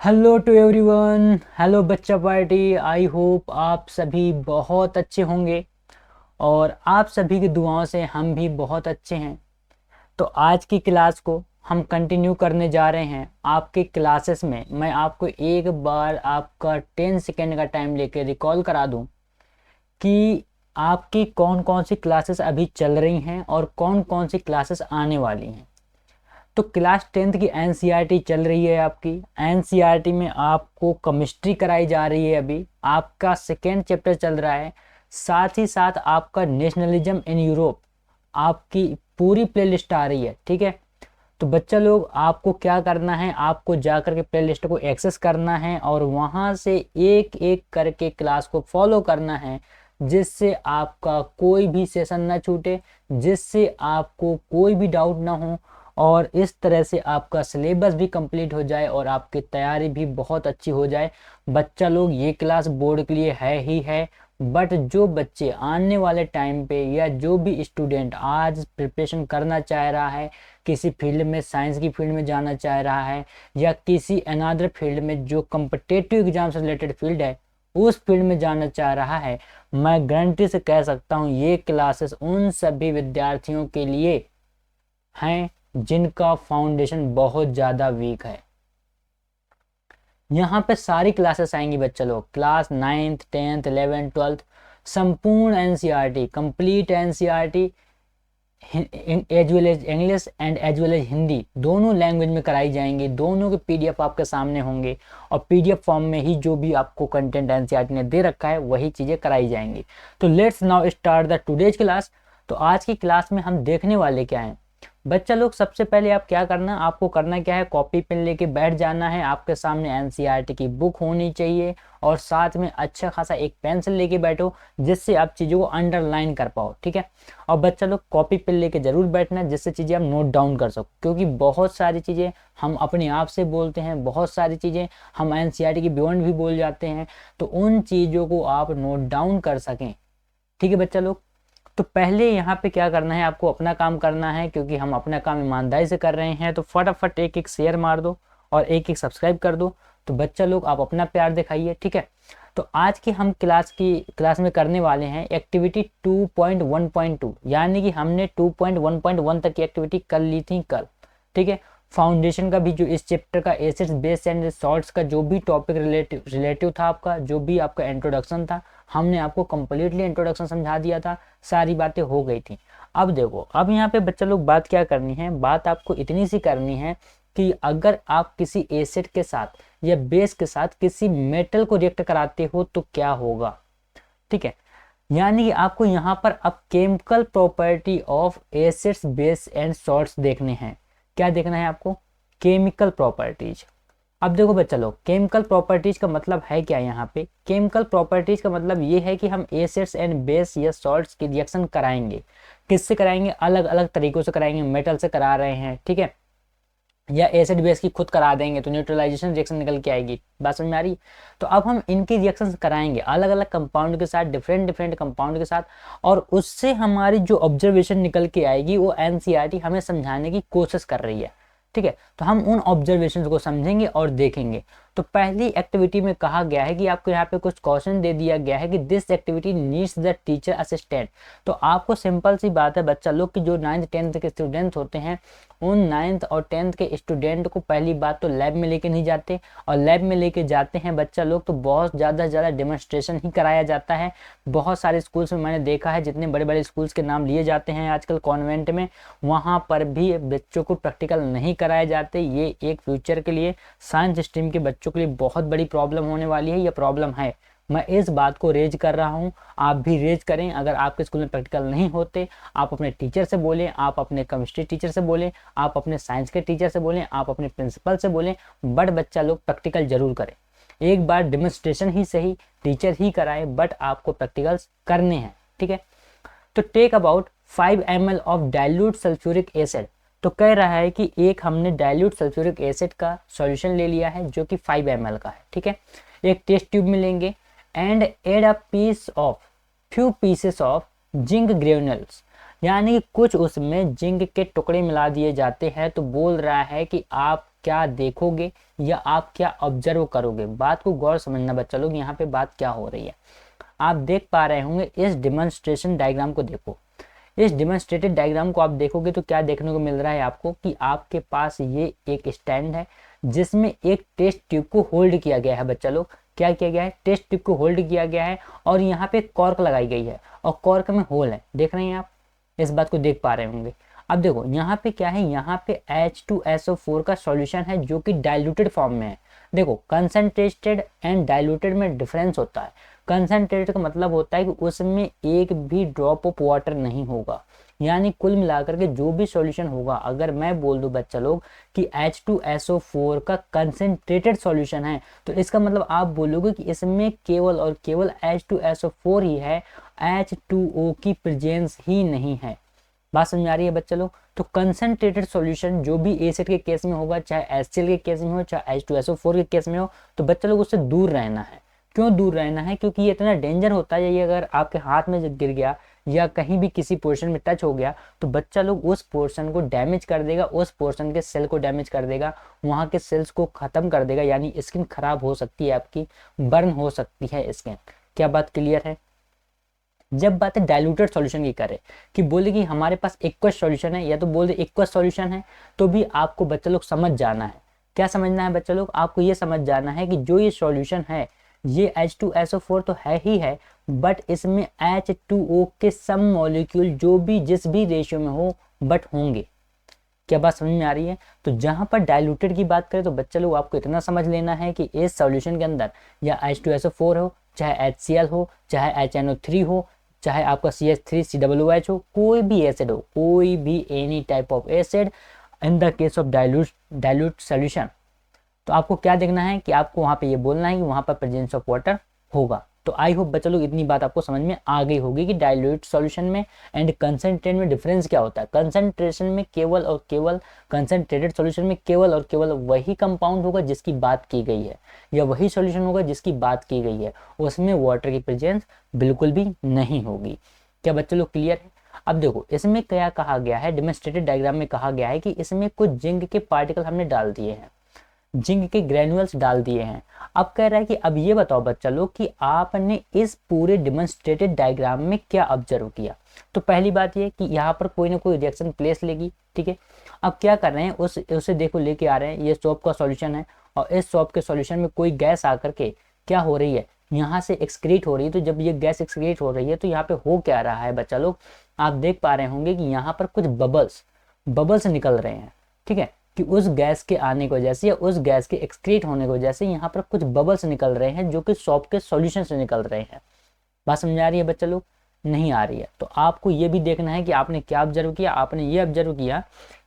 Hello to everyone. Hello बच्चा party. I hope आप सभी बहुत अच्छे होंगे और आप सभी की दुआओं से हम भी बहुत अच्छे हैं। तो आज की क्लास को हम कंटिन्यू करने जा रहे हैं। आपके क्लासेस में मैं आपको एक बार आपका 10 सेकेंड का टाइम लेके रिकॉल करा दूं कि आपकी कौन कौन सी क्लासेस अभी चल रही हैं और कौन कौन सी क्लासेस आने वाली हैं। तो क्लास 10th की एनसीईआरटी चल रही है। आपकी एनसीईआरटी में आपको केमिस्ट्री कराई जा रही है। अभी आपका सेकेंड चैप्टर चल रहा है। साथ ही साथ आपका नेशनलिज्म इन यूरोप आपकी पूरी प्लेलिस्ट आ रही है। ठीक है, तो बच्चा लोग आपको क्या करना है, आपको जाकर के प्लेलिस्ट को एक्सेस करना है और वहाँ से एक एक करके क्लास को फॉलो करना है, जिससे आपका कोई भी सेशन ना छूटे, जिससे आपको कोई भी डाउट ना हो और इस तरह से आपका सिलेबस भी कंप्लीट हो जाए और आपकी तैयारी भी बहुत अच्छी हो जाए। बच्चा लोग ये क्लास बोर्ड के लिए है ही है, बट जो बच्चे आने वाले टाइम पे या जो भी स्टूडेंट आज प्रिपरेशन करना चाह रहा है, किसी फील्ड में, साइंस की फील्ड में जाना चाह रहा है या किसी अनदर फील्ड में जो कम्पिटेटिव एग्जाम से रिलेटेड फील्ड है, उस फील्ड में जाना चाह रहा है, मैं गारंटी से कह सकता हूँ ये क्लासेस उन सभी विद्यार्थियों के लिए हैं जिनका फाउंडेशन बहुत ज़्यादा वीक है। यहाँ पे सारी क्लासेस आएंगी बच्चा लोग, class 9th 10th 11th 12th, संपूर्ण NCERT, complete NCERT as well as English and as well as Hindi दोनों लैंग्वेज में कराई जाएंगी। दोनों के पीडीएफ आपके सामने होंगे और पीडीएफ फॉर्म में ही जो भी आपको कंटेंट एनसीईआरटी ने दे रखा है वही चीज़ें कराई जाएंगी। तो let's now start the today's class. तो आज की क्लास में हम देखने वाले क्या हैं बच्चा लोग, सबसे पहले आप क्या करना, आपको करना क्या है, कॉपी पेन लेके बैठ जाना है। आपके सामने एनसीईआरटी की बुक होनी चाहिए और साथ में अच्छा खासा एक पेंसिल लेके बैठो जिससे आप चीज़ों को अंडरलाइन कर पाओ। ठीक है, और बच्चा लोग कॉपी पेन लेके जरूर बैठना जिससे चीज़ें आप नोट डाउन कर सको, क्योंकि बहुत सारी चीज़ें हम अपने आप से बोलते हैं, बहुत सारी चीज़ें हम एनसीईआरटी की बियॉन्ड भी बोल जाते हैं, तो उन चीज़ों को आप नोट डाउन कर सकें। ठीक है बच्चा लोग, तो पहले यहाँ पे क्या करना है, आपको अपना काम करना है, क्योंकि हम अपना काम ईमानदारी से कर रहे हैं। तो फटाफट एक एक शेयर मार दो और एक एक सब्सक्राइब कर दो। तो बच्चा लोग आप अपना प्यार दिखाइए। ठीक है, तो आज की हम क्लास में करने वाले हैं एक्टिविटी 2.1.2, यानी कि हमने 2.1.1 तक की एक्टिविटी कर ली थी कल। ठीक है, फाउंडेशन का भी जो इस चैप्टर का एसिड्स बेस एंड सॉल्ट्स का जो भी टॉपिक रिलेटिव था, आपका जो भी आपका इंट्रोडक्शन था, हमने आपको कंप्लीटली इंट्रोडक्शन समझा दिया था, सारी बातें हो गई थी। अब देखो, अब यहाँ पे बच्चा लोग बात क्या करनी है, बात आपको इतनी सी करनी है कि अगर आप किसी एसिड के साथ या बेस के साथ किसी मेटल को रिएक्ट कराते हो तो क्या होगा। ठीक है, यानी कि आपको यहाँ पर अब chemical property of acids base and salts देखने हैं। क्या देखना है आपको, केमिकल प्रॉपर्टीज। अब देखो बच्चा लोग, केमिकल प्रॉपर्टीज का मतलब है क्या। यहाँ पे केमिकल प्रॉपर्टीज का मतलब ये है कि हम एसिड्स एंड बेस या सॉल्ट्स की रिएक्शन कराएंगे। किससे कराएंगे, अलग अलग तरीकों से कराएंगे। मेटल से करा रहे हैं, ठीक है, या एसिड बेस की खुद करा देंगे तो न्यूट्रलाइजेशन रिएक्शन निकल के आएगी। बात समझ में आ रही। तो अब हम इनकी रिएक्शन कराएंगे अलग अलग कंपाउंड के साथ, डिफरेंट डिफरेंट कंपाउंड के साथ, और उससे हमारी जो ऑब्जर्वेशन निकल के आएगी वो एनसीईआरटी हमें समझाने की कोशिश कर रही है। ठीक है, तो हम उन ऑब्जर्वेशन को समझेंगे और देखेंगे। तो पहली एक्टिविटी में कहा गया है कि आपको यहाँ पे कुछ क्वेश्चन दे दिया गया है कि this activity needs the teacher assistant. तो आपको सिंपल सी बात है बच्चा लोग कि जो 9th 10th के स्टूडेंट्स होते हैं, उन 9th और 10th के स्टूडेंट को पहली बात तो लैब में लेके नहीं जाते, और लैब में लेके जाते हैं बच्चा लोग तो बहुत ज़्यादा डेमोन्स्ट्रेशन ही कराया जाता है। बहुत सारे स्कूल्स में मैंने देखा है, जितने बड़े बड़े स्कूल्स के नाम लिए जाते हैं आजकल कॉन्वेंट में, वहाँ पर भी बच्चों को प्रैक्टिकल नहीं कराए जाते। ये एक फ्यूचर के लिए साइंस स्ट्रीम के बच्चों के लिए बहुत बड़ी प्रॉब्लम होने वाली है, या प्रॉब्लम है। मैं इस बात को रेज कर रहा हूँ, आप भी रेज करें। अगर आपके स्कूल में प्रैक्टिकल नहीं होते, आप अपने टीचर से बोलें, आप अपने केमिस्ट्री टीचर से बोलें, आप अपने साइंस के टीचर से बोलें, आप अपने प्रिंसिपल से बोलें, बट बच्चा लोग प्रैक्टिकल जरूर करें। एक बार डेमोन्स्ट्रेशन ही सही, टीचर ही कराए, बट आपको प्रैक्टिकल्स करने हैं। ठीक है, तो take about 5 ml of dilute sulphuric acid. तो कह रहा है कि एक हमने डाइल्यूट सल्फ्यूरिक एसिड का सॉल्यूशन ले लिया है जो कि 5 ml का है। ठीक है, एक टेस्ट ट्यूब में लेंगे and add a piece of few pieces of zinc granules, यानी कुछ उसमें जिंक के टुकड़े मिला दिए जाते हैं। तो बोल रहा है कि आप क्या देखोगे या आप क्या ऑब्जर्व करोगे। बात को गौर समझना बच्चा लोग, यहाँ पे बात क्या हो रही है। आप देख पा रहे होंगे, इस डेमोन्स्ट्रेशन डायग्राम को देखो। इस डेमोन्स्ट्रेटेड डायग्राम को आप देखोगे तो क्या देखने को मिल रहा है आपको कि आपके पास ये एक स्टैंड है जिसमें एक टेस्ट ट्यूब को होल्ड किया गया है। बच्चा लोग क्या किया गया है, टेस्ट ट्यूब को होल्ड किया गया है और यहाँ पे कॉर्क लगाई गई है और कॉर्क में होल है। देख रहे हैं आप, इस बात को देख पा रहे होंगे। अब देखो यहाँ पे क्या है, यहाँ पे H2SO4 का सॉल्यूशन है जो कि डाइल्यूटेड फॉर्म में है। देखो कंसंट्रेटेड एंड डाइल्यूटेड में डिफरेंस होता है। कंसंट्रेटेड का मतलब होता है कि उसमें एक भी ड्रॉप ऑफ वाटर नहीं होगा, यानी कुल मिलाकर के जो भी सॉल्यूशन होगा, अगर मैं बोल दूं बच्चा लोग कि H2SO4 का कंसंट्रेटेड सॉल्यूशन है तो इसका मतलब आप बोलोगे कि इसमें केवल और केवल H2SO4 ही है, H2O की प्रेजेंस ही नहीं है। बात समझ आ रही है बच्चा लोग। तो कंसंट्रेटेड सॉल्यूशन जो भी एसिड के केस में होगा, चाहे HCl के केस में हो, चाहे H2SO4 के केस में हो, तो बच्चा लोग उससे दूर रहना है। क्यों दूर रहना है, क्योंकि ये इतना डेंजर होता है, ये अगर आपके हाथ में गिर गया या कहीं भी किसी पोर्शन में टच हो गया तो बच्चा लोग उस पोर्शन को डैमेज कर देगा, उस पोर्शन के सेल को डैमेज कर देगा, वहाँ के सेल्स को खत्म कर देगा, यानी स्किन खराब हो सकती है, आपकी बर्न हो सकती है स्किन। क्या बात क्लियर है। जब बात है डाइल्यूटेड सॉल्यूशन की करें कि बोले कि हमारे पास एक्वस सॉल्यूशन है या तो बोल दे एक्वस सॉल्यूशन है, तो भी आपको बच्चा लोग समझ जाना है। क्या समझना है बच्चा लोग, आपको ये समझ जाना है कि जो ये सॉल्यूशन है ये H2SO4 तो है ही है, बट इसमें H2O के सब मॉलिक्यूल जो भी जिस भी रेशियो में हो बट होंगे। क्या बात समझ में आ रही है। तो जहां पर डाइल्यूटेड की बात करें तो बच्चा लोग आपको इतना समझ लेना है कि इस सॉल्यूशन के अंदर या H2SO4 हो, चाहे HCl हो, चाहे HNO3 हो, चाहे आपका CH3COOH हो, कोई भी एसिड हो, कोई भी any type of acid in the case of dilute solution, तो आपको क्या देखना है कि आपको वहां पे ये बोलना है कि वहां पर प्रेजेंस ऑफ वाटर होगा। तो आई होप बच्चा लोग इतनी बात आपको समझ में आ गई होगी कि डाइल्यूट सॉल्यूशन में एंड कंसंट्रेट में डिफरेंस क्या होता है। कंसंट्रेशन में केवल और केवल, कंसंट्रेटेड सॉल्यूशन में केवल और केवल वही कंपाउंड होगा जिसकी बात की गई है, या वही सॉल्यूशन होगा जिसकी बात की गई है, उसमें वाटर की प्रेजेंस बिल्कुल भी नहीं होगी। क्या बच्चे लोग क्लियर है। अब देखो इसमें क्या कहा गया है, डेमोन्स्ट्रेटेड डायग्राम में कहा गया है कि इसमें कुछ जिंक के पार्टिकल हमने डाल दिए हैं, जिंक के ग्रेनुअल्स डाल दिए हैं। अब कह रहा है कि अब ये बताओ बच्चा लोग कि आपने इस पूरे डेमोन्स्ट्रेटेड डायग्राम में क्या ऑब्जर्व किया। तो पहली बात ये कि यहाँ पर कोई ना कोई रिएक्शन प्लेस लेगी, ठीक है। अब क्या कर रहे हैं, उसे देखो लेके आ रहे हैं, ये सोप का सॉल्यूशन है और इस सोप के सॉल्यूशन में कोई गैस आकर के क्या हो रही है, यहाँ से एक्सक्रीट हो रही है। तो जब ये गैस एक्सक्रीट हो रही है तो यहाँ पे हो क्या रहा है बच्चा लोग, आप देख पा रहे होंगे कि यहाँ पर कुछ बबल्स निकल रहे हैं, ठीक है, कि उस गैस के आने की वजह से या उस गैस के एक्सक्रीट होने की वजह से यहाँ पर कुछ बबल्स निकल रहे हैं जो कि सॉप के सॉल्यूशन से निकल रहे हैं। बात समझ आ रही है बच्चा लोग, नहीं आ रही है तो आपको ये भी देखना है कि आपने क्या ऑब्जर्व किया। आपने ये ऑब्जर्व किया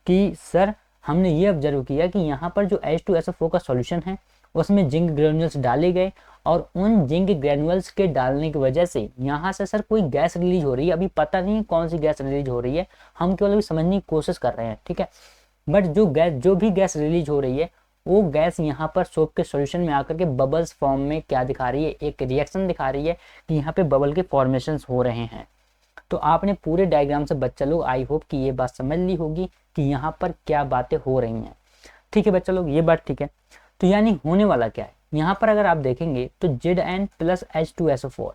कि सर हमने ये ऑब्जर्व किया कि यहाँ पर जो H2SO4 का सॉल्यूशन है उसमें जिंक ग्रेनुअल्स डाले गए और उन जिंक ग्रेनुअल्स के डालने की वजह से यहाँ से सर कोई गैस रिलीज हो रही है। अभी पता नहीं कौन सी गैस रिलीज हो रही है, हम केवल अभी समझने की कोशिश कर रहे हैं, ठीक है। बट जो भी गैस रिलीज हो रही है वो गैस यहाँ पर सोप के सॉल्यूशन में आकर के बबल्स फॉर्म में क्या दिखा रही है, एक रिएक्शन दिखा रही है कि यहाँ पे बबल के फॉर्मेशंस हो रहे हैं। तो आपने पूरे डायग्राम से बच्चा लोग आई होप कि ये बात समझ ली होगी कि यहाँ पर क्या बातें हो रही हैं, ठीक है बच्चा लोग, ये बात ठीक है। तो यानी होने वाला क्या है, यहाँ पर अगर आप देखेंगे तो Zn प्लस H2SO4,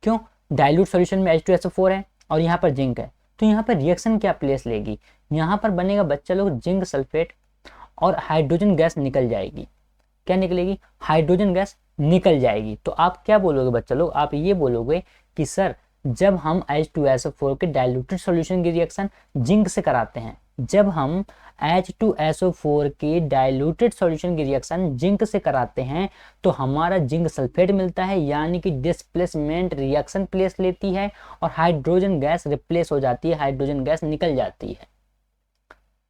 क्यों, डाइल्यूट सॉल्यूशन में H2SO4 है और यहाँ पर जिंक है, तो यहाँ पर रिएक्शन क्या प्लेस लेगी, यहाँ पर बनेगा बच्चा लोग जिंक सल्फेट और हाइड्रोजन गैस निकल जाएगी। क्या निकलेगी, हाइड्रोजन गैस निकल जाएगी। तो आप क्या बोलोगे बच्चा लोग, आप ये बोलोगे कि सर जब हम H2SO4 के डाइल्यूटेड सॉल्यूशन की रिएक्शन जिंक से कराते हैं, जब हम H2SO4 के डाइल्यूटेड सॉल्यूशन की रिएक्शन जिंक से कराते हैं तो हमारा जिंक सल्फेट मिलता है, यानी कि डिस्प्लेसमेंट रिएक्शन प्लेस लेती है और हाइड्रोजन गैस रिप्लेस हो जाती है, हाइड्रोजन गैस निकल जाती है।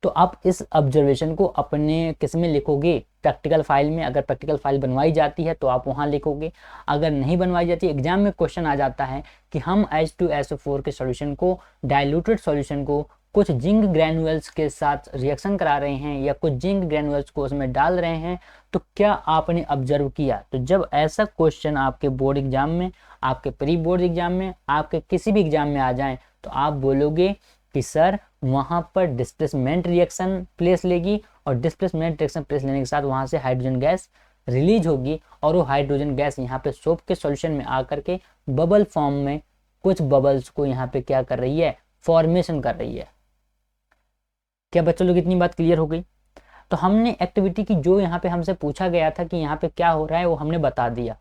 तो आप इस ऑब्जर्वेशन को अपने किस में लिखोगे, प्रैक्टिकल फाइल में। अगर प्रैक्टिकल फाइल बनवाई जाती है तो आप वहाँ लिखोगे, अगर नहीं बनवाई जाती, एग्जाम में क्वेश्चन आ जाता है कि हम H2SO4 के सॉल्यूशन को, डाइल्यूटेड सॉल्यूशन को कुछ जिंक ग्रेनुअल्स के साथ रिएक्शन करा रहे हैं या कुछ जिंक ग्रेनुअल्स को उसमें डाल रहे हैं, तो क्या आपने ऑब्जर्व किया। तो जब ऐसा क्वेश्चन आपके बोर्ड एग्जाम में, आपके प्री बोर्ड एग्जाम में, आपके किसी भी एग्जाम में आ जाए तो आप बोलोगे कि सर वहाँ पर डिस्प्लेसमेंट रिएक्शन प्लेस लेगी और डिस्प्लेसमेंट डायरेक्शन प्रेस लेने के साथ वहाँ से हाइड्रोजन गैस रिलीज होगी और वो हाइड्रोजन गैस यहाँ पे सोप के सॉल्यूशन में आकर के बबल फॉर्म में कुछ बबल्स को यहाँ पे क्या कर रही है, फॉर्मेशन कर रही है। क्या बच्चों लोग इतनी बात क्लियर हो गई? तो हमने एक्टिविटी की जो यहाँ पे हमसे पूछा गया था कि यहाँ पे क्या हो रहा है वो हमने बता दिया,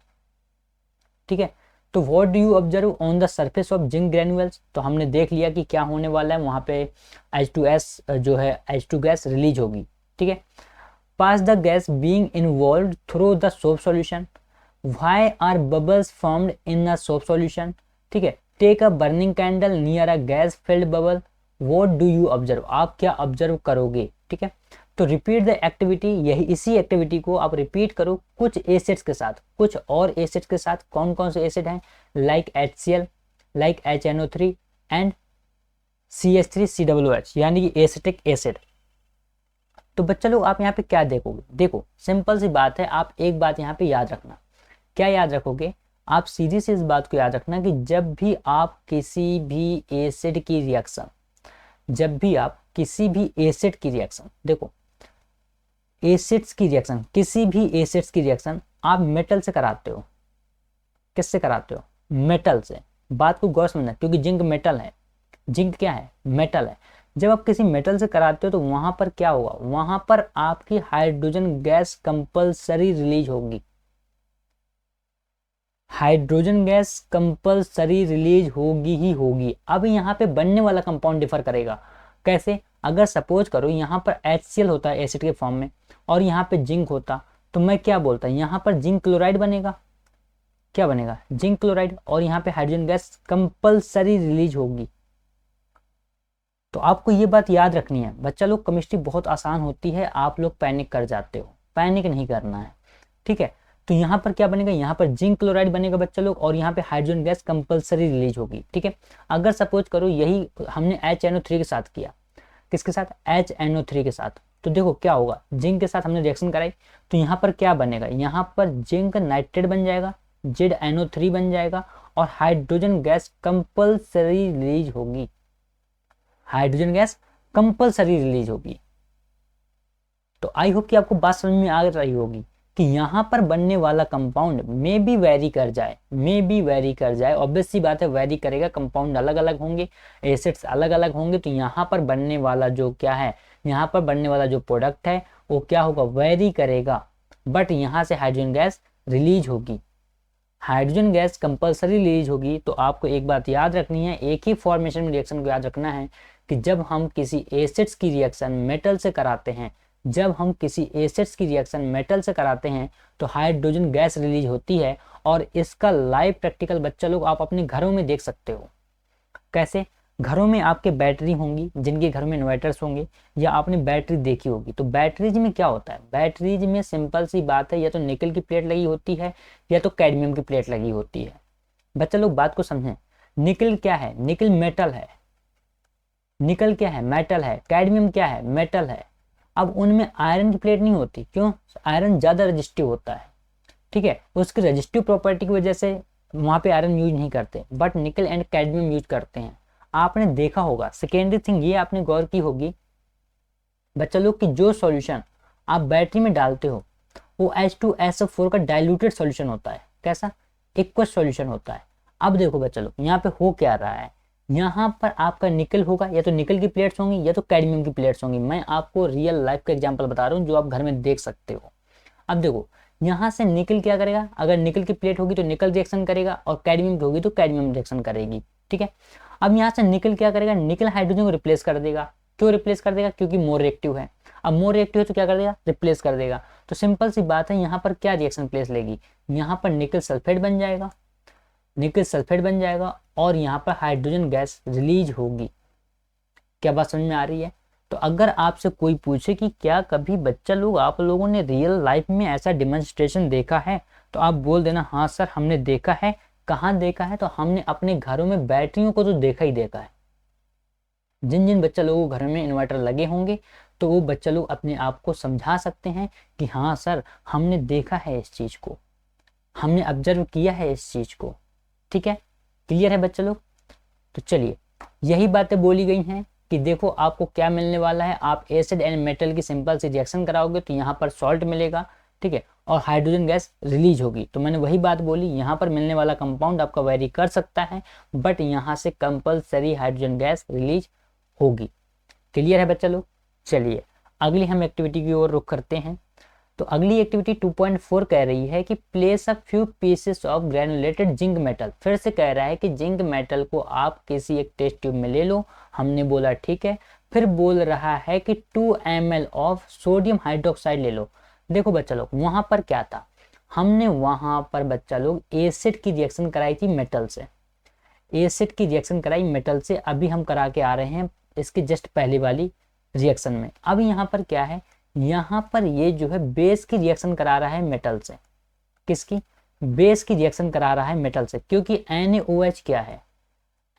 ठीक है। तो what do you observe on the surface of zinc granules, तो हमने देख लिया कि क्या होने वाला है, वहाँ पे H2S जो है H2 गैस रिलीज होगी, ठीक है। Pass the gas being involve through the soap solution, why are bubbles formed in a soap solution, ठीक है। Take a burning candle near a gas filled bubble, what do you observe, आप क्या observe करोगे, ठीक है। तो repeat the activity, यही इसी एक्टिविटी को आप रिपीट करो कुछ एसिड्स के साथ, कुछ और एसिड्स के साथ। कौन कौन से एसिड हैं? Like HCl, like HNO3 and CH3COOH, यानी कि एसिटिक एसिड। तो बच्चा लोग आप यहाँ पे क्या देखोगे? देखो सिंपल सी बात है, आप एक बात यहाँ पे याद रखना। क्या याद रखोगे? आप सीधी सी इस बात को याद रखना कि जब भी आप किसी भी एसिड की रिएक्शन, जब भी आप किसी भी एसिड की रिएक्शन, देखो एसिड्स की रिएक्शन, किसी भी एसिड्स की रिएक्शन आप मेटल से कराते हो। किससे कराते हो? मेटल से। बात को गौर समझना, क्योंकि जिंक मेटल है, जिंक क्या है? मेटल है। जब आप किसी मेटल से कराते हो तो वहां पर क्या होगा? वहां पर आपकी हाइड्रोजन गैस कंपल्सरी रिलीज होगी, हाइड्रोजन गैस कंपल्सरी रिलीज होगी ही होगी। अब यहाँ पे बनने वाला कंपाउंड डिफर करेगा। कैसे? अगर सपोज करो यहाँ पर HCl होता है एसिड के फॉर्म में और यहाँ पे जिंक होता, तो मैं क्या बोलता, यहाँ पर जिंक क्लोराइड बनेगा। क्या बनेगा? Zinc chloride. और यहाँ पे हाइड्रोजन गैस कंपल्सरी रिलीज होगी। तो आपको ये बात याद रखनी है बच्चा लोग, केमिस्ट्री बहुत आसान होती है, आप लोग पैनिक कर जाते हो, पैनिक नहीं करना है, ठीक है। तो यहाँ पर क्या बनेगा? यहाँ पर जिंक क्लोराइड बनेगा बच्चा लोग, और यहाँ पे हाइड्रोजन गैस कंपल्सरी रिलीज होगी, ठीक है। अगर सपोज करो यही हमने HNO3 के साथ किया, किसके साथ? HNO3 के साथ, तो देखो क्या होगा, जिंक के साथ हमने रिएक्शन कराई, तो यहाँ पर क्या बनेगा? यहाँ पर जिंक नाइट्रेट बन जाएगा, ZNO3 बन जाएगा, और हाइड्रोजन गैस कंपल्सरी रिलीज होगी, हाइड्रोजन गैस कंपल्सरी रिलीज होगी। तो आई होप कि आपको बात समझ में आ रही होगी कि यहाँ पर बनने वाला कंपाउंड मे बी वेरी कर जाए, मे बी वेरी कर जाए, ऑब्वियस सी बात है, वेरी करेगा, कंपाउंड अलग अलग होंगे, एसिड्स अलग अलग होंगे, तो यहाँ पर बनने वाला जो क्या है, यहाँ पर बनने वाला जो प्रोडक्ट है वो क्या होगा? वेरी करेगा, बट यहाँ से हाइड्रोजन गैस रिलीज होगी, हाइड्रोजन गैस कंपल्सरी रिलीज होगी। तो आपको एक बात याद रखनी है, एक ही फॉर्मेशन में रिएक्शन को याद रखना है कि जब हम किसी एसिड्स की रिएक्शन मेटल से कराते हैं, जब हम किसी एसिड्स की रिएक्शन मेटल से कराते हैं तो हाइड्रोजन गैस रिलीज होती है। और इसका लाइव प्रैक्टिकल बच्चा लोग आप अपने घरों में देख सकते हो। कैसे? घरों में आपके बैटरी होंगी, जिनके घर में इन्वर्टर्स होंगे, या आपने बैटरी देखी होगी। तो बैटरीज में क्या होता है? बैटरीज में सिंपल सी बात है, या तो निकल की प्लेट लगी होती है या तो कैडमियम की प्लेट लगी होती है। बच्चा लोग बात को समझें, निकल क्या है? निकल मेटल है, निकल क्या है? मेटल है। कैडमियम क्या है? मेटल है। अब उनमें आयरन की प्लेट नहीं होती, क्यों? आयरन ज़्यादा रजिस्टिव होता है, ठीक है, उसकी रजिस्टिव प्रॉपर्टी की वजह से वहाँ पे आयरन यूज नहीं करते, बट निकल एंड कैडमियम यूज करते हैं। आपने देखा होगा, सेकेंडरी थिंग ये आपने गौर की होगी बच्चा लोग कि जो सॉल्यूशन आप बैटरी में डालते हो वो H2SO4 का डाइल्यूटेड सॉल्यूशन होता है। कैसा? एक्वस सॉल्यूशन होता है। अब देखो बच्चा लोग यहाँ पे हो क्या रहा है, यहाँ पर आपका निकल होगा, या तो निकल की प्लेट्स होंगी या तो कैडमियम की प्लेट्स होंगी। मैं आपको रियल लाइफ का एग्जांपल बता रहा हूँ जो आप घर में देख सकते हो। अब देखो यहाँ से निकल क्या करेगा? अगर निकल की प्लेट होगी तो निकल रिएक्शन करेगा, और कैडमियम की होगी तो कैडमियम रिएक्शन करेगी, ठीक है। अब यहाँ से निकल क्या करेगा? निकल हाइड्रोजन को रिप्लेस कर देगा। क्यों रिप्लेस कर देगा? क्योंकि मोर रिएक्टिव है। अब मोर रिएक्टिव है तो क्या कर देगा? रिप्लेस कर देगा। तो सिंपल सी बात है, यहाँ पर क्या रिएक्शन प्लेस लेगी? यहाँ पर निकल सल्फेट बन जाएगा, निकल सल्फेट बन जाएगा, और यहाँ पर हाइड्रोजन गैस रिलीज होगी। क्या बात समझ में आ रही है? तो अगर आपसे कोई पूछे कि क्या कभी बच्चा लोग आप लोगों ने रियल लाइफ में ऐसा डेमोन्स्ट्रेशन देखा है, तो आप बोल देना हाँ सर हमने देखा है। कहाँ देखा है? तो हमने अपने घरों में बैटरियों को तो देखा ही देखा है। जिन जिन बच्चा लोगों के घर में इन्वर्टर लगे होंगे तो वो बच्चा लोग अपने आप को समझा सकते हैं कि हाँ सर हमने देखा है इस चीज़ को, हमने ऑब्जर्व किया है इस चीज़ को, ठीक है। क्लियर है बच्चा लोग? तो चलिए, यही बातें बोली गई हैं कि देखो आपको क्या मिलने वाला है, आप एसिड एंड मेटल की सिंपल सी रिएक्शन कराओगे तो यहाँ पर सॉल्ट मिलेगा, ठीक है, और हाइड्रोजन गैस रिलीज होगी। तो मैंने वही बात बोली, यहाँ पर मिलने वाला कंपाउंड आपका वेरी कर सकता है, बट यहाँ से कंपल्सरी हाइड्रोजन गैस रिलीज होगी। क्लियर है बच्चा लोग? चलिए अगली हम एक्टिविटी की ओर रुख करते हैं। तो अगली एक्टिविटी 2.4 कह रही है कि place a few pieces of granulated zinc metal. फिर से कह रहा है कि जिंक मेटल को आप किसी एक टेस्ट ट्यूब में ले लो। हमने बोला ठीक है। फिर बोल रहा है कि 2 ml ऑफ सोडियम हाइड्रोक्साइड ले लो। देखो बच्चा लोग वहां पर क्या था, हमने वहां पर बच्चा लोग एसिड की रिएक्शन कराई थी मेटल से, एसिड की रिएक्शन कराई मेटल से। अभी हम करा के आ रहे हैं इसके जस्ट पहले वाली रिएक्शन में। अब यहाँ पर क्या है, यहाँ पर ये जो है बेस की रिएक्शन करा रहा है मेटल से। किसकी? बेस की रिएक्शन करा रहा है मेटल से, क्योंकि NaOH क्या है,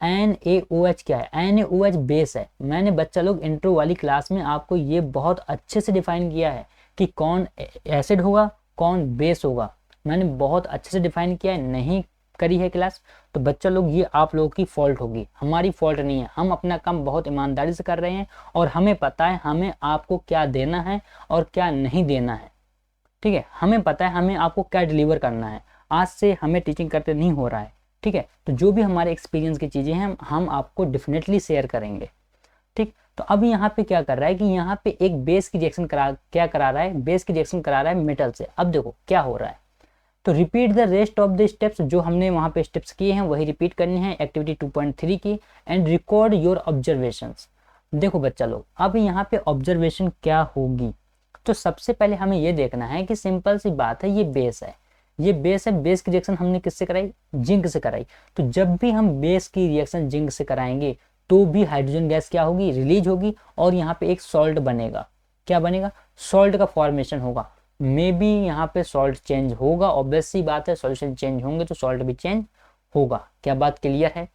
NaOH क्या है, NaOH बेस है। मैंने बच्चा लोग इंट्रो वाली क्लास में आपको ये बहुत अच्छे से डिफाइन किया है कि कौन एसिड होगा कौन बेस होगा, मैंने बहुत अच्छे से डिफाइन किया है। नहीं करी है क्लास तो बच्चा लोग ये आप लोगों की फॉल्ट होगी, हमारी फॉल्ट नहीं है। हम अपना काम बहुत ईमानदारी से कर रहे हैं और हमें पता है हमें आपको क्या देना है और क्या नहीं देना है, ठीक है, हमें पता है हमें आपको क्या डिलीवर करना है। आज से हमें टीचिंग करते नहीं हो रहा है, ठीक है, तो जो भी हमारे एक्सपीरियंस की चीज़ें हैं हम आपको डेफिनेटली शेयर करेंगे, ठीक। तो अब यहाँ पे क्या कर रहा है कि यहाँ पे एक बेस की रिएक्शन क्या करा रहा है, बेस की रिएक्शन करा रहा है मेटल से। अब देखो क्या हो रहा है, तो repeat the rest of the steps, जो हमने वहाँ पे स्टेप्स किए हैं वही रिपीट करनी है एक्टिविटी 2.3 की, एंड रिकॉर्ड योर ऑब्जर्वेशंस। देखो बच्चा लोग अब यहाँ पे ऑब्जर्वेशन क्या होगी, तो सबसे पहले हमें ये देखना है कि सिंपल सी बात है ये बेस है, ये बेस है। बेस की रिएक्शन हमने किससे कराई, जिंक से कराई। तो जब भी हम बेस की रिएक्शन जिंक से कराएंगे तो भी हाइड्रोजन गैस क्या होगी, रिलीज होगी, और यहाँ पे एक सॉल्ट बनेगा। क्या बनेगा? सॉल्ट का फॉर्मेशन होगा। मे बी यहाँ पे सॉल्ट चेंज होगा, ऑब्वियस सी बात है, सॉल्यूशन चेंज होंगे तो सॉल्ट भी चेंज होगा। क्या बात क्लियर है?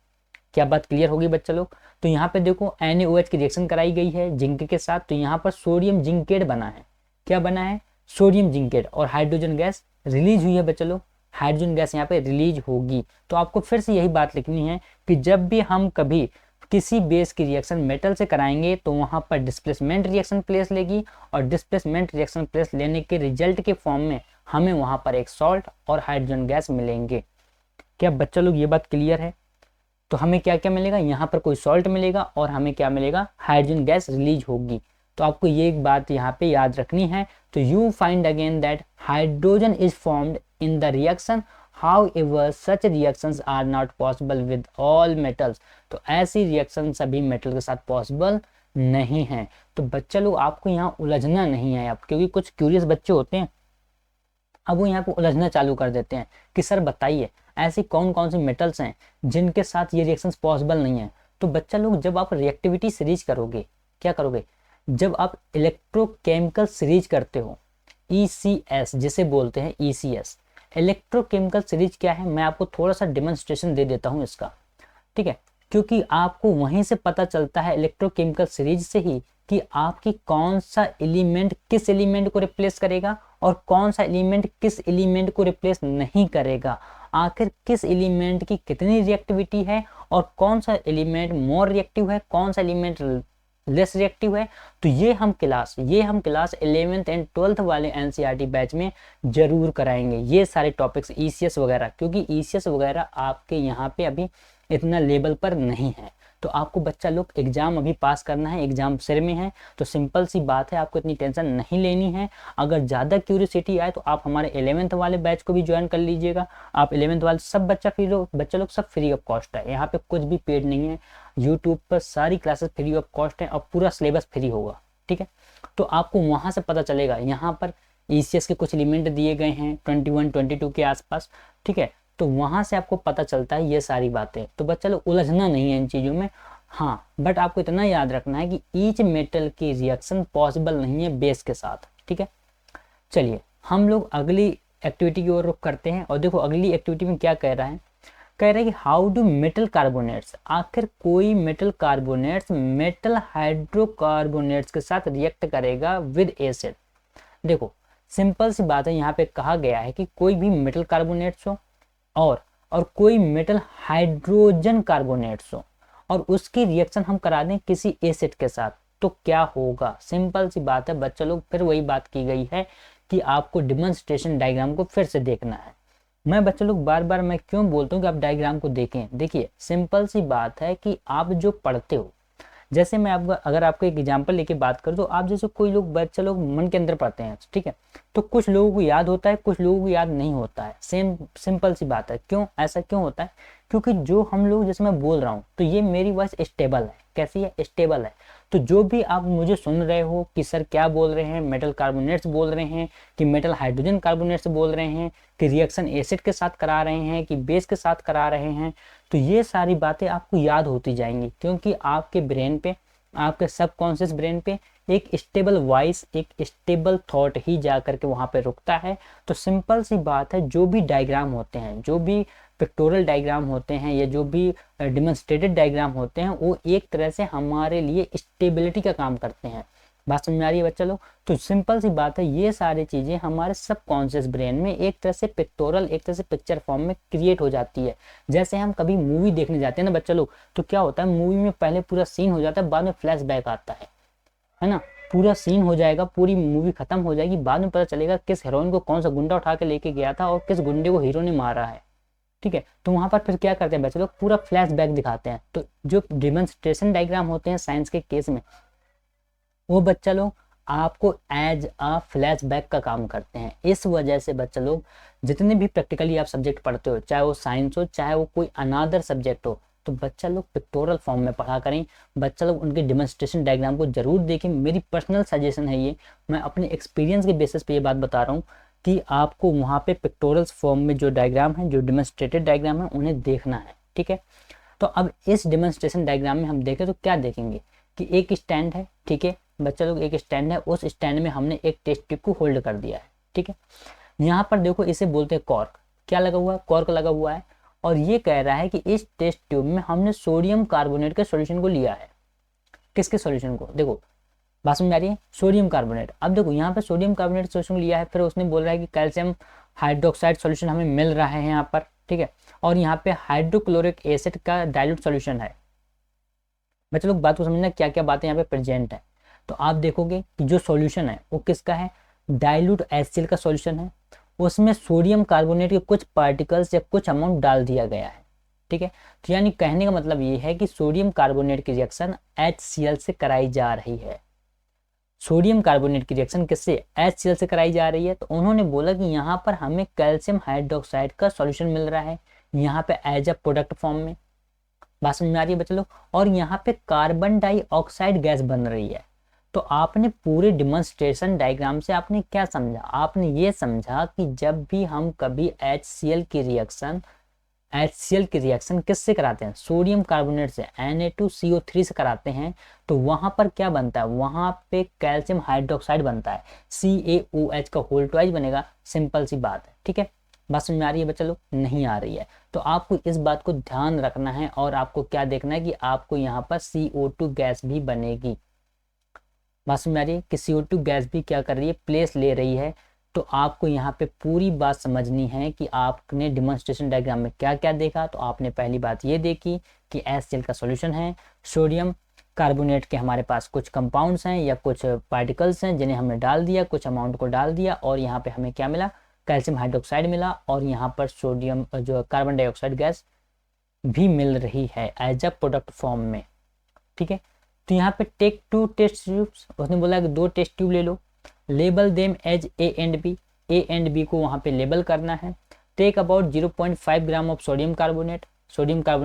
क्या बात क्लियर होगी बच्चा लोग? तो यहाँ पे देखो NaOH की रिएक्शन कराई गई है जिंक के साथ, तो यहाँ पर सोडियम जिंकेट बना है। क्या बना है? सोडियम जिंकेट, और हाइड्रोजन गैस रिलीज हुई है बच्चा लोग, हाइड्रोजन गैस यहाँ पे रिलीज होगी। तो आपको फिर से यही बात लिखनी है कि जब भी हम कभी किसी बेस की रिएक्शन मेटल से कराएंगे तो वहां पर डिस्प्लेसमेंट रिएक्शन प्लेस लेगी, और डिस्प्लेसमेंट रिएक्शन प्लेस लेने के रिजल्ट के फॉर्म में हमें वहां पर एक सॉल्ट और हाइड्रोजन गैस मिलेंगे। क्या बच्चा लोग ये बात क्लियर है? तो हमें क्या क्या मिलेगा, यहाँ पर कोई सॉल्ट मिलेगा और हमें क्या मिलेगा, हाइड्रोजन गैस रिलीज होगी। तो आपको ये एक बात यहाँ पे याद रखनी है। तो you find again that hydrogen is formed in the reaction, however such reactions are not possible with all metals। तो ऐसी रिएक्शन सभी मेटल के साथ पॉसिबल नहीं है। तो बच्चा लोग आपको यहाँ उलझना नहीं है आप, क्योंकि कुछ क्यूरियस बच्चे होते हैं, अब वो यहाँ पे उलझना चालू कर देते हैं कि सर बताइए ऐसी कौन कौन सी मेटल्स हैं जिनके साथ ये रिएक्शंस पॉसिबल नहीं है। तो बच्चा लोग जब आप रिएक्टिविटी सीरीज करोगे, क्या करोगे, जब आप इलेक्ट्रोकेमिकल सीरीज करते हो, ECS जिसे बोलते हैं ECS, इलेक्ट्रोकेमिकल सीरीज क्या है, मैं आपको थोड़ा सा डेमोन्स्ट्रेशन दे देता हूँ इसका, ठीक है, क्योंकि आपको वहीं से पता चलता है इलेक्ट्रोकेमिकल सीरीज से ही कि आपकी कौन सा एलिमेंट किस एलिमेंट को रिप्लेस करेगा और कौन सा एलिमेंट किस एलिमेंट को रिप्लेस नहीं करेगा, आखिर किस एलिमेंट की कितनी रिएक्टिविटी है और कौन सा एलिमेंट मोर रिएक्टिव है, कौन सा एलिमेंट लेस रिएक्टिव है। तो ये हम क्लास 11th एंड 12th वाले NCERT बैच में जरूर कराएंगे ये सारे टॉपिक्स, ECS वगैरह, क्योंकि ECS वगैरह आपके यहाँ पे अभी इतना लेवल पर नहीं है। तो आपको बच्चा लोग एग्जाम अभी पास करना है, एग्जाम सिर में है, तो सिंपल सी बात है, आपको इतनी टेंशन नहीं लेनी है। अगर ज़्यादा क्यूरियोसिटी आए तो आप हमारे 11th वाले बैच को भी ज्वाइन कर लीजिएगा। आप 11th वाले सब बच्चा लोग सब फ्री ऑफ कॉस्ट है, यहाँ पे कुछ भी पेड नहीं है। यूट्यूब पर सारी क्लासेस फ्री ऑफ कॉस्ट है और पूरा सिलेबस फ्री होगा, ठीक है। तो आपको वहाँ से पता चलेगा, यहाँ पर ECS के कुछ एलिमेंट दिए गए हैं 21-22 के आसपास, ठीक है, तो वहाँ से आपको पता चलता है ये सारी बातें। तो बच्चा लोग उलझना नहीं है इन चीज़ों में, हाँ, बट आपको इतना याद रखना है कि ईच मेटल की रिएक्शन पॉसिबल नहीं है बेस के साथ, ठीक है। चलिए हम लोग अगली एक्टिविटी की ओर रुख करते हैं, और देखो अगली एक्टिविटी में क्या कह रहा है, कह रहा है कि हाउ डू मेटल कार्बोनेट्स, आखिर कोई मेटल कार्बोनेट्स मेटल हाइड्रोकार्बोनेट्स के साथ रिएक्ट करेगा विद एसिड। देखो सिंपल सी बात है, यहाँ पे कहा गया है कि कोई भी मेटल कार्बोनेट्स हो और कोई मेटल हाइड्रोजन कार्बोनेट्स हो, और उसकी रिएक्शन हम करा दें किसी एसिड के साथ, तो क्या होगा? सिंपल सी बात है बच्चा लोग, फिर वही बात की गई है कि आपको डेमोन्स्ट्रेशन डायग्राम को फिर से देखना है। मैं बच्चा लोग बार बार मैं क्यों बोलता हूँ कि आप डायग्राम को देखें? देखिए सिंपल सी बात है कि आप जो पढ़ते हो, जैसे मैं आपको अगर आपको एक एग्जांपल लेके बात करूँ तो आप जैसे कोई लोग बच्चे लोग मन के अंदर पढ़ते हैं, ठीक है, तो कुछ लोगों को याद होता है, कुछ लोगों को याद नहीं होता है। सिंपल सी बात है। क्यों ऐसा क्यों होता है? क्योंकि जो हम लोग, जैसे मैं बोल रहा हूँ तो ये मेरी वॉइस स्टेबल है। कैसी है? स्टेबल है। तो जो भी आप मुझे सुन रहे हो कि सर क्या बोल रहे हैं, मेटल कार्बोनेट्स बोल रहे हैं कि मेटल हाइड्रोजन कार्बोनेट्स बोल रहे हैं कि रिएक्शन एसिड के साथ करा रहे हैं कि बेस के साथ करा रहे हैं, तो ये सारी बातें आपको याद होती जाएंगी, क्योंकि आपके ब्रेन पे, आपके सबकॉन्शियस ब्रेन पे एक स्टेबल वॉइस, एक स्टेबल थॉट ही जा करके वहाँ पे रुकता है। तो सिंपल सी बात है, जो भी डायग्राम होते हैं, जो भी पिक्टोरल डायग्राम होते हैं या जो भी डेमोन्स्ट्रेटेड डायग्राम होते हैं, वो एक तरह से हमारे लिए स्टेबिलिटी का काम करते हैं। बात समझ में आ रही है बच्चा लोग? तो सिंपल सी बात है, ये सारी चीज़ें हमारे सबकॉन्शियस ब्रेन में एक तरह से पिक्टोरल, एक तरह से पिक्चर फॉर्म में क्रिएट हो जाती है। जैसे हम कभी मूवी देखने जाते हैं ना बच्चा लोग, तो क्या होता है, मूवी में पहले पूरा सीन हो जाता है, बाद में फ्लैशबैक आता है ना? पूरा सीन हो जाएगा, पूरी मूवी खत्म हो जाएगी, बाद में पता चलेगा किस हीरोइन को कौन सा गुंडा उठा के लेके गया था और किस गुंडे को हीरो ने मारा है, ठीक है। तो वहां पर फिर क्या करते हैं बच्चे लोग, पूरा फ्लैशबैक दिखाते हैं। तो जो डेमोन्स्ट्रेशन डायग्राम होते हैं साइंस के केस में, वो बच्चा लोग आपको एज अ फ्लैशबैक का काम करते हैं। इस वजह से बच्चा लोग जितने भी प्रैक्टिकली आप सब्जेक्ट पढ़ते हो, चाहे वो साइंस हो चाहे वो कोई अनादर सब्जेक्ट हो, तो बच्चा लोग पिक्टोरल फॉर्म में पढ़ा करें। बच्चा लोग उनके डेमोन्स्ट्रेशन डायग्राम को जरूर देखें। मेरी पर्सनल सजेशन है ये, मैं अपने एक्सपीरियंस के बेसिस पे ये बात बता रहा हूँ कि आपको वहाँ पे पिक्टोरल फॉर्म में जो डायग्राम है, जो डेमोन्स्ट्रेटेड डायग्राम है, उन्हें देखना है, ठीक है। तो अब इस डेमोन्स्ट्रेशन डायग्राम में हम देखें तो क्या देखेंगे कि एक स्टैंड है, ठीक है बच्चा लोग, एक स्टैंड है, उस स्टैंड में हमने एक टेस्ट ट्यूब को होल्ड कर दिया है, ठीक है। यहाँ पर देखो इसे बोलते हैं कॉर्क। क्या लगा हुआ है? कॉर्क लगा हुआ है। और ये कह रहा है कि इस टेस्ट ट्यूब में हमने सोडियम कार्बोनेट के सॉल्यूशन को लिया है। किसके सॉल्यूशन को? देखो बात समझ में आ रही है? Sodium carbonate. अब देखो यहाँ पे सोडियम कार्बोनेट सॉल्यूशन लिया है, फिर उसने बोल रहा है कि कैल्शियम हाइड्रोक्साइड सॉल्यूशन हमें मिल रहा है यहाँ पर, ठीक है। और यहाँ पे हाइड्रोक्लोरिक एसिड का डाइल्यूट सॉल्यूशन है। बच्चे लोग बात को समझना, क्या क्या बातें यहाँ पे प्रेजेंट है। तो आप देखोगे कि जो सॉल्यूशन है वो किसका है? डाइल्यूट HCl का सॉल्यूशन है। उसमें सोडियम कार्बोनेट के कुछ पार्टिकल्स या कुछ अमाउंट डाल दिया गया है, ठीक है। तो यानी कहने का मतलब ये है कि सोडियम कार्बोनेट की रिएक्शन HCl से कराई जा रही है। सोडियम कार्बोनेट की रिएक्शन किससे? HCl से कराई जा रही है। तो उन्होंने बोला कि यहाँ पर हमें कैल्शियम हाइड्रोक्साइड का सॉल्यूशन मिल रहा है, यहाँ पे एज अ प्रोडक्ट फॉर्म में। बात समझ में आ रही है बच्चे लोग? और यहाँ पे कार्बन डाइऑक्साइड गैस बन रही है। तो आपने पूरे डेमोन्स्ट्रेशन डायग्राम से आपने क्या समझा? आपने ये समझा कि जब भी हम कभी HCl की रिएक्शन किससे कराते हैं? सोडियम कार्बोनेट से, Na2CO3 से कराते हैं, तो वहां पर क्या बनता है? वहां पे कैल्शियम हाइड्रोक्साइड बनता है, CaOH का होल ट्वाइस बनेगा। सिंपल सी बात है, ठीक है। बात समझ में आ रही है बच्चा लोग? नहीं आ रही है तो आपको इस बात को ध्यान रखना है और आपको क्या देखना है कि आपको यहाँ पर CO2 गैस भी बनेगी। बात समझ में आ रही है कि CO2 गैस भी क्या कर रही है? प्लेस ले रही है। तो आपको यहाँ पे पूरी बात समझनी है कि आपने डेमोन्स्ट्रेशन डायग्राम में क्या क्या देखा। तो आपने पहली बात ये देखी कि HCl का सॉल्यूशन है, सोडियम कार्बोनेट के हमारे पास कुछ कंपाउंड्स हैं या कुछ पार्टिकल्स हैं जिन्हें हमने डाल दिया, कुछ अमाउंट को डाल दिया, और यहाँ पे हमें क्या मिला? कैल्शियम हाइड्रोक्साइड मिला, और यहाँ पर सोडियम जो कार्बन डाइऑक्साइड गैस भी मिल रही है एज अ प्रोडक्ट फॉर्म में, ठीक है। तो यहाँ पे टेक 2 टेस्ट ट्यूब्स, उसने बोला कि 2 टेस्ट ट्यूब ले लो, label them as A and B को वहाँ पे लेबल करना है। Take about 0.5 gram of sodium carbonate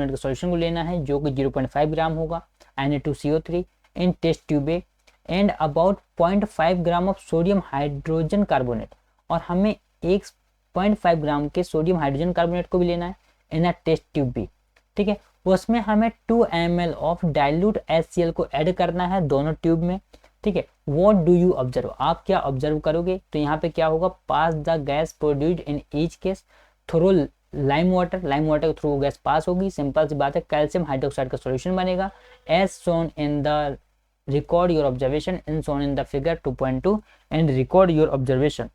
का सॉल्यूशन को लेना है जो कि 0.5 ग्राम होगा, Na2CO3 in test tube A, and about 0.5 gram of sodium hydrogen carbonate, और हमें 1.5 ग्राम के सोडियम हाइड्रोजन कार्बोनेट को भी लेना है in a test tube B, ठीक है। उसमें हमें 2 ml ऑफ डाइल्यूट HCl को ऐड करना है दोनों ट्यूब में, ठीक है। What do you observe? आप क्या ऑब्जर्व करोगे? तो यहाँ पे क्या होगा? Pass the gas produced in each case through lime water के थ्रू गैस पास होगी। सिंपल सी बात है, कैल्शियम हाइड्रोक्साइड का सॉल्यूशन बनेगा as shown in the record your observation in shown in the figure 2.2 and record your observation.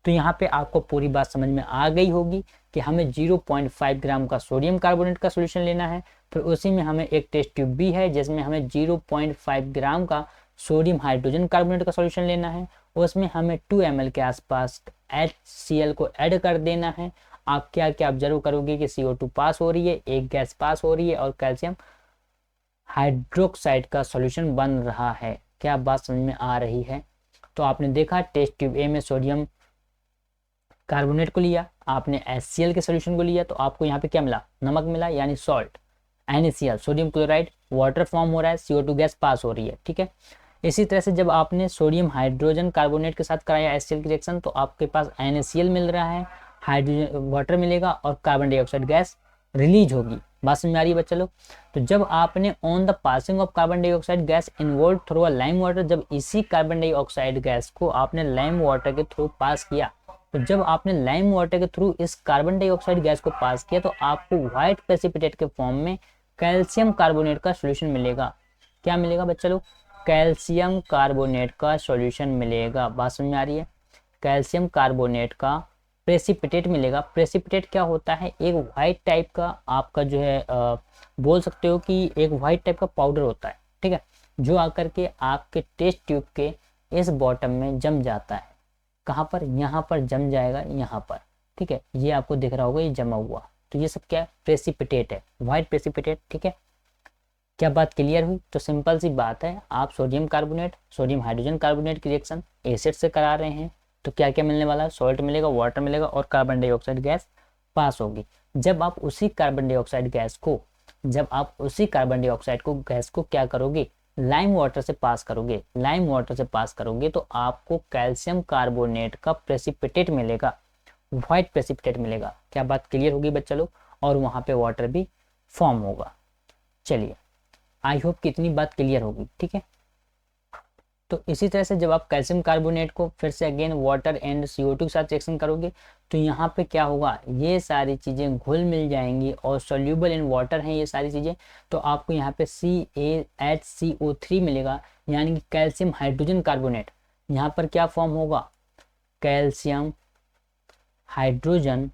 तो यहाँ पे आपको पूरी बात समझ में आ गई होगी कि हमें 0.5 ग्राम का सोडियम कार्बोनेट का सोल्यूशन लेना है। फिर उसी में हमें एक टेस्ट ट्यूब भी है जिसमें हमें 0.5 ग्राम का सोडियम हाइड्रोजन कार्बोनेट का सोल्यूशन लेना है। उसमें हमें 2 ml के आसपास HCl को ऐड कर देना है। आप क्या क्या ऑब्जर्व करोगे कि CO2 पास हो रही है, एक गैस पास हो रही है और कैल्शियम हाइड्रोक्साइड का सॉल्यूशन बन रहा है। क्या बात समझ में आ रही है? तो आपने देखा टेस्ट ट्यूब ए में सोडियम कार्बोनेट को लिया, आपने HCl के सॉल्यूशन को लिया, तो आपको यहाँ पे क्या मिला? नमक मिला, यानी salt. NaCl sodium chloride, water form हो रहा है, CO2 गैस पास हो रही है, ठीक है। इसी तरह से जब आपने सोडियम हाइड्रोजन कार्बोनेट के साथ कराया HCl की रिएक्शन, तो आपके पास NaCl मिल रहा है, हाइड्रोजन वाटर मिलेगा और कार्बन डाइऑक्साइड गैस रिलीज होगी। बात समझ में आ रही है बच्चा लोग? तो जब आपने on the passing of carbon dioxide gas involve through a lime water, जब इसी कार्बन डाइऑक्साइड गैस को आपने लाइम वाटर के थ्रू पास किया, तो जब आपने लाइम वाटर के थ्रू इस कार्बन डाइऑक्साइड गैस को पास किया, तो आपको व्हाइट प्रेसिपिटेट के फॉर्म में कैल्शियम कार्बोनेट का सॉल्यूशन मिलेगा। क्या मिलेगा बच्चा लोग? कैल्शियम कार्बोनेट का सॉल्यूशन मिलेगा। बात समझ में आ रही है? कैल्शियम कार्बोनेट का प्रेसिपिटेट मिलेगा। प्रेसिपिटेट क्या होता है? एक व्हाइट टाइप का आपका जो है बोल सकते हो कि एक व्हाइट टाइप का पाउडर होता है, ठीक है, जो आकर के आपके टेस्ट ट्यूब के इस बॉटम में जम जाता है। कहाँ पर? यहाँ पर जम जाएगा, यहाँ पर, ठीक है। ये आपको दिख रहा होगा, ये जमा हुआ, तो ये सब क्या है? प्रेसिपिटेट है, व्हाइट प्रेसिपिटेट, ठीक है। क्या बात क्लियर हुई? तो सिंपल सी बात है, आप sodium carbonate, sodium hydrogen carbonate की रिएक्शन एसिड से करा रहे हैं, तो क्या क्या मिलने वाला है? सॉल्ट मिलेगा, वाटर मिलेगा और कार्बन डाइऑक्साइड गैस पास होगी। जब आप उसी कार्बन डाइऑक्साइड गैस को क्या करोगे? लाइम वाटर से पास करोगे। लाइम वाटर से पास करोगे तो आपको कैल्शियम कार्बोनेट का प्रेसिपिटेट मिलेगा, व्हाइट प्रेसिपिटेट मिलेगा। क्या बात क्लियर होगी बच्चा लोग? और वहां पे वाटर भी फॉर्म होगा। चलिए, आई होप कि इतनी बात क्लियर होगी, ठीक है। तो इसी तरह से जब आप कैल्शियम कार्बोनेट को फिर से अगेन वाटर एंड CO2 के साथ रिएक्शन करोगे, तो यहाँ पे क्या होगा? ये सारी चीज़ें घुल मिल जाएंगी और सोल्यूबल इन वाटर हैं ये सारी चीज़ें। तो आपको यहाँ पे CaHCO3 मिलेगा, यानी कि कैल्शियम हाइड्रोजन कार्बोनेट। यहाँ पर क्या फॉर्म होगा? Calcium hydrogen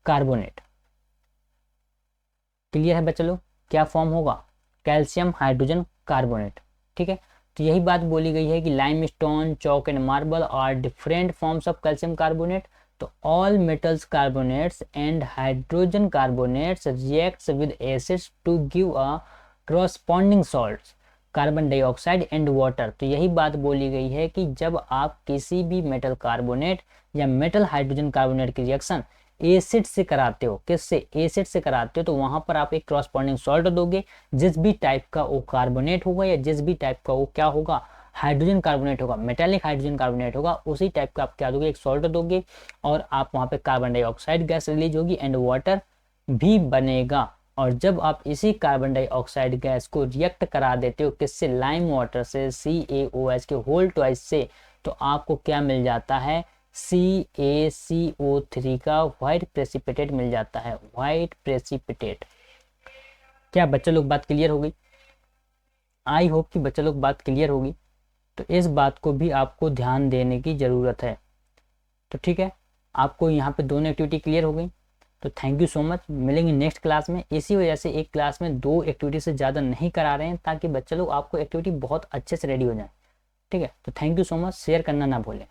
carbonate. क्लियर है बच्चा लोग? क्या फॉर्म होगा? कैल्शियम हाइड्रोजन कार्बोनेट, ठीक है। तो यही बात बोली गई है कि limestone, chalk and marble are different forms of calcium carbonate. तो all metals carbonates and hydrogen carbonates reacts with acids to give a corresponding salts, carbon dioxide and water. तो यही बात बोली गई है कि जब आप किसी भी मेटल कार्बोनेट या मेटल हाइड्रोजन कार्बोनेट की रिएक्शन एसिड से कराते हो, किससे? एसिड से कराते हो, तो वहां पर आप एक करस्पॉन्डिंग सॉल्ट दोगे। जिस भी टाइप का वो कार्बोनेट होगा या जिस भी टाइप का वो क्या होगा? हाइड्रोजन कार्बोनेट होगा, मेटालिक हाइड्रोजन कार्बोनेट होगा, उसी टाइप का आप क्या दोगे? एक सॉल्ट दोगे और आप वहां पे कार्बन डाइऑक्साइड गैस रिलीज होगी एंड वाटर भी बनेगा। और जब आप इसी कार्बन डाइऑक्साइड गैस को रिएक्ट करा देते हो किससे? लाइम वाटर से, CaOH के होल ट्वाइस से, तो आपको क्या मिल जाता है? CaCO3 का व्हाइट प्रेसिपिटेट मिल जाता है, व्हाइट प्रेसिपिटेट। क्या बच्चा लोग बात क्लियर हो गई? आई होप कि बच्चा लोग बात क्लियर होगी। तो इस बात को भी आपको ध्यान देने की ज़रूरत है। तो ठीक है, आपको यहाँ पे दोनों एक्टिविटी क्लियर हो गई। तो थैंक यू सो मच, मिलेंगे नेक्स्ट क्लास में। इसी वजह से एक क्लास में 2 एक्टिविटी से ज़्यादा नहीं करा रहे हैं, ताकि बच्चे लोग आपको एक्टिविटी बहुत अच्छे से रेडी हो जाए, ठीक है। तो thank you so much, share करना ना भूलें।